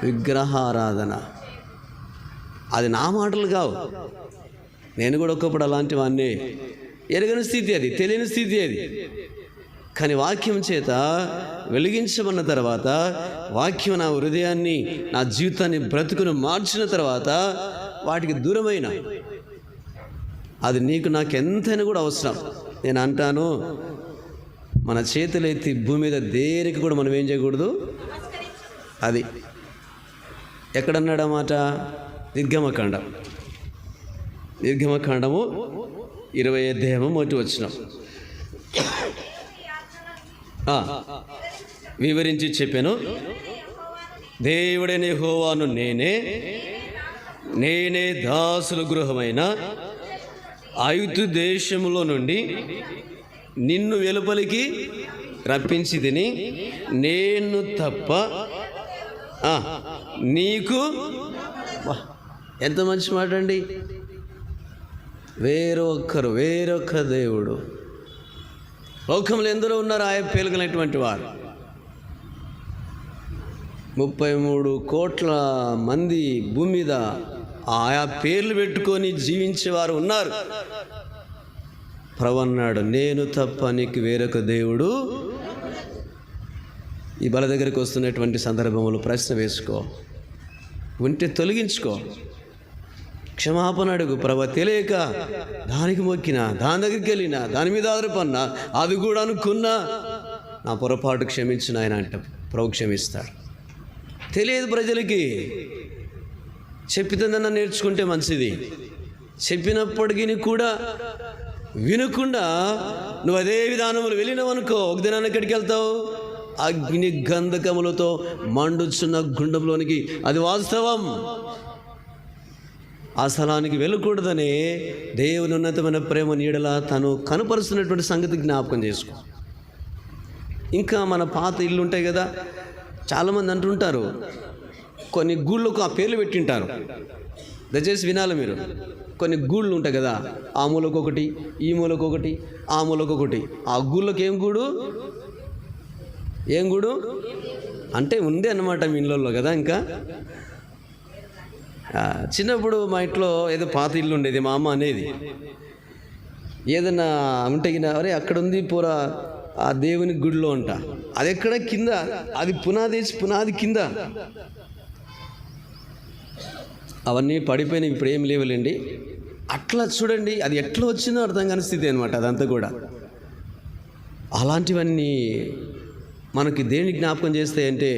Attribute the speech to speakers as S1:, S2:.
S1: విగ్రహారాధన. అది నా మాటలు కావు. నేను కూడా ఒకప్పుడు అలాంటివన్నీ ఎరగని స్థితి, అది తెలియని స్థితి అది. కానీ వాక్యం చేత వెలిగించబడిన తర్వాత, వాక్యం నా హృదయాన్ని, నా జీవితాన్ని, బ్రతుకును మార్చిన తర్వాత వాటికి దూరమైన, అది నీకు నాకు ఎంతైనా కూడా అవసరం. నేను అంటాను, మన చేతులెత్తి భూమి మీద దేనికి కూడా మనం ఏం చేయకూడదు. అది ఎక్కడన్నాడు మాట? నిర్గమకాండం 20 అధ్యాయము 1 వచనం వివరించి చెప్పాను. దేవుడైన యెహోవాను నేనే దాసుల గృహమైన ఐగుప్తు దేశములో నుండి నిన్ను వెలుపలికి రప్పించి తిని, నేను తప్ప నీకు, ఎంత మంచి మాట అండి. వేరొక్క దేవుడు లోకంలో ఎందరో ఉన్నారు ఆయన పేలుగలైనటువంటి వారు. 33 కోట్ల మంది భూమి మీద ఆయా పేర్లు పెట్టుకొని జీవించేవారు ఉన్నారు. ప్రభువు అన్నాడు, నేను తప్ప నీకు వేరొక దేవుడు. ఈ బల దగ్గరికి వస్తున్నటువంటి సందర్భంలో ప్రశ్న వేసుకో, ఉంటే తొలగించుకో, క్షమాపణ అడుగు. ప్రభు తెలియక దానికి మొక్కినా, దాని దగ్గరికి వెళ్ళినా, దాని మీద ఆధారపడినా, అది కూడా అనుకున్నా, నా పొరపాటు క్షమించిన ఆయన అంటే ప్రభు క్షమిస్తాడు. తెలియదు ప్రజలకి, చెప్పితుందన్న నేర్చుకుంటే మంచిది. చెప్పినప్పటికీ కూడా వినకుండా నువ్వు అదే విధానంలో వెళ్ళినావనుకో, ఒక దినాన్ని ఎక్కడికి వెళ్తావు? అగ్ని గంధకములతో మండుచున్న గుండంలోనికి. అది వాస్తవం. ఆ స్థలానికి వెళ్ళకూడదనే దేవుని ఉన్నతమైన ప్రేమ నీడల తను కనుపరుస్తున్నటువంటి సంగతి జ్ఞాపకం చేసుకో. ఇంకా మన పాత ఇల్లు ఉంటాయి కదా, చాలామంది అంటుంటారు, కొన్ని గూళ్ళకు ఆ పేర్లు పెట్టింటారు. దయచేసి వినాలి మీరు. కొన్ని గూళ్ళు ఉంటాయి కదా, ఆ మూలకొకటి, ఈ మూలకొకటి, ఆ మూలకొకటి. ఆ గూళ్ళకి ఏం గూడు అంటే ఉంది అన్నమాట మీ ఇళ్ళల్లో కదా. ఇంకా చిన్నప్పుడు మా ఇంట్లో ఏదో పాత ఇల్లు ఉండేది, మా అమ్మ అనేది ఏదన్నా ఉంటే అరే అక్కడ ఉంది పూరా ఆ దేవుని గుడిలో అంట. అది ఎక్కడ కింద, అది పునాది కింద. అవన్నీ పడిపోయినాయి, ఇప్పుడు ఏం లేవులేండి. అట్లా చూడండి, అది ఎట్లా వచ్చిందో అర్థం కాని స్థితి అనమాట అదంతా కూడా. అలాంటివన్నీ మనకి దేని జ్ఞాపకం చేస్తాయంటే